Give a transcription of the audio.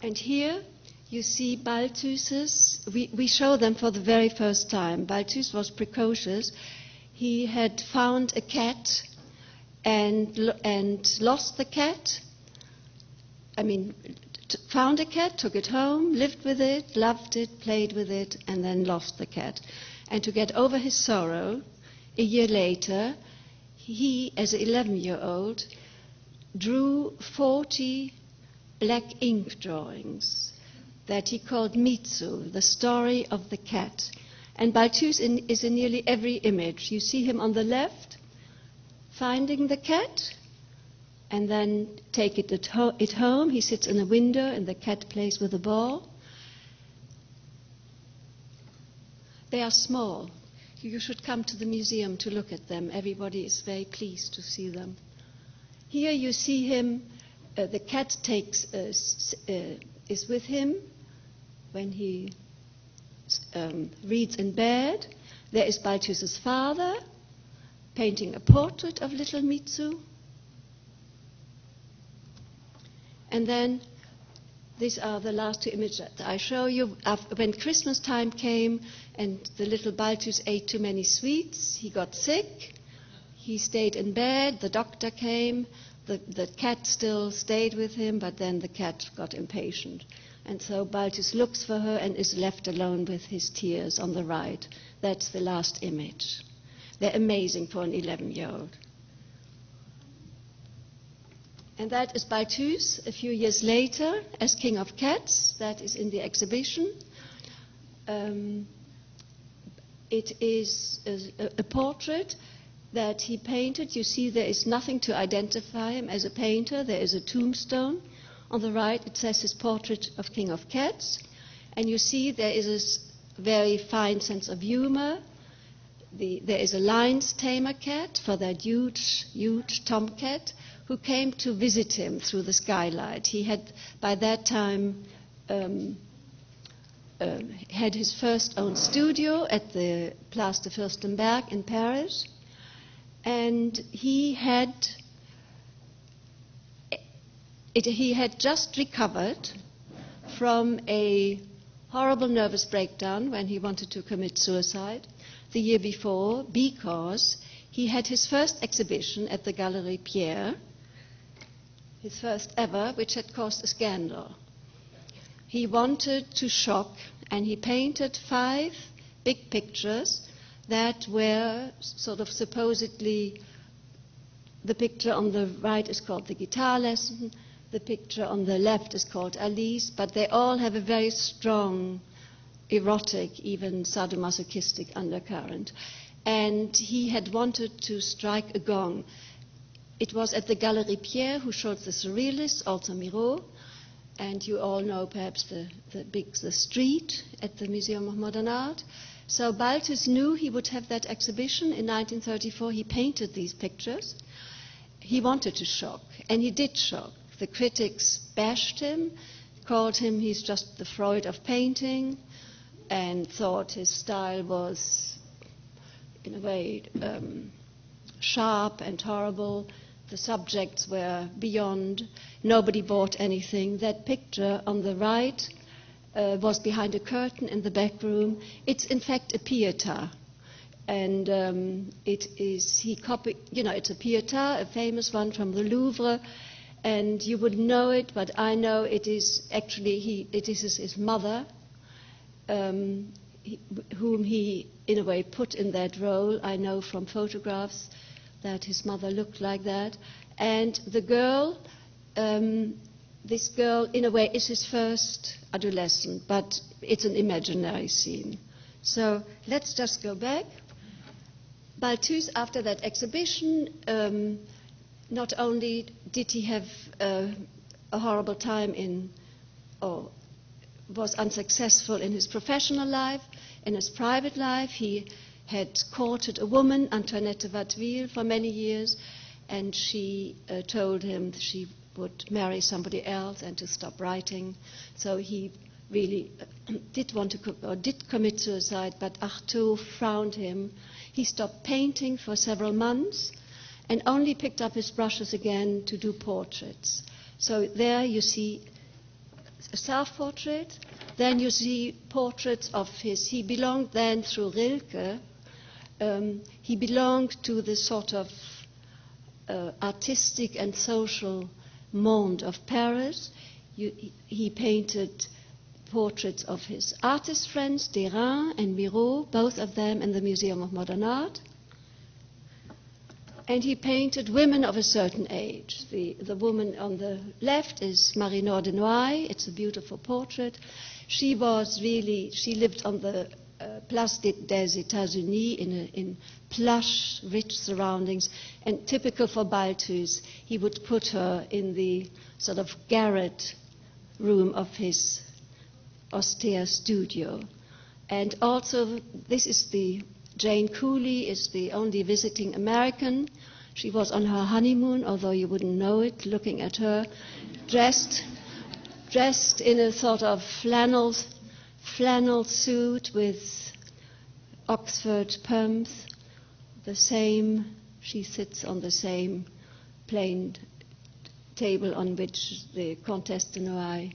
And here you see Balthus's, we show them for the very first time. Balthus was precocious. He had found a cat and lost the cat. Found a cat, took it home, lived with it, loved it, played with it, and then lost the cat. And to get over his sorrow, a year later, he, as an 11-year-old, drew 40 black ink drawings that he called Mitsu, the story of the cat. And Balthus is in nearly every image. You see him on the left, finding the cat, and then take it home. He sits in a window, and the cat plays with a ball. They are small. You should come to the museum to look at them. Everybody is very pleased to see them. Here you see him. The cat is with him when he reads in bed. There is Balthus's father painting a portrait of little Mitsu. And then these are the last two images that I show you. When Christmas time came and the little Balthus ate too many sweets, he got sick. He stayed in bed. The doctor came. The cat still stayed with him, but then the cat got impatient. And so Balthus looks for her and is left alone with his tears on the right. That's the last image. They're amazing for an 11-year-old. And that is Balthus a few years later as King of Cats. That is in the exhibition. It is a portrait that he painted. You see there is nothing to identify him as a painter. There is a tombstone. On the right it says his portrait of King of Cats. And you see there is a very fine sense of humor. There is a lion's tamer cat for that huge tomcat who came to visit him through the skylight. He had by that time had his first own studio at the Place de Fürstenberg in Paris. And he had just recovered from a horrible nervous breakdown when he wanted to commit suicide the year before, because he had his first exhibition at the Galerie Pierre, his first ever, which had caused a scandal. He wanted to shock, and he painted 5 big pictures that were sort of supposedly, the picture on the right is called The Guitar Lesson, the picture on the left is called Alice, but they all have a very strong erotic, even sadomasochistic undercurrent. And he had wanted to strike a gong. It was at the Galerie Pierre who showed the Surrealists, also Miro, and you all know perhaps the street at the Museum of Modern Art. So Balthus knew he would have that exhibition. In 1934 he painted these pictures. He wanted to shock, and he did shock. The critics bashed him, called him he's just the Freud of painting, and thought his style was in a way sharp and horrible. The subjects were beyond. Nobody bought anything. That picture on the right was behind a curtain in the back room. It's in fact a Pietà. And it is, he copied, it's a Pietà, a famous one from the Louvre. And you would know it, but I know it is actually, it is his mother, whom he, in a way, put in that role. I know from photographs that his mother looked like that. And the girl, this girl, in a way, is his first adolescent, but it's an imaginary scene. So let's just go back. Balthus, after that exhibition, not only did he have a horrible time or was unsuccessful in his professional life, in his private life, he had courted a woman, Antoinette de Watteville, for many years, and she told him she would marry somebody else and to stop writing. So he really did commit suicide, but Artaud found him. He stopped painting for several months and only picked up his brushes again to do portraits. So there you see a self-portrait. Then you see portraits of his. He belonged then through Rilke. He belonged to the sort of artistic and social monde of Paris. He painted portraits of his artist friends, Derain and Miro, both of them in the Museum of Modern Art. And he painted women of a certain age. The woman on the left is Marie Nordenoy. It's a beautiful portrait. She lived on the Place des États-Unis in plush, rich surroundings. And typical for Balthus, he would put her in the sort of garret room of his austere studio. And also, this is Jane Cooley is the only visiting American. She was on her honeymoon, although you wouldn't know it, looking at her, dressed in a sort of flannel suit with Oxford pumps. She sits on the same plain table on which the Comtesse de Noailles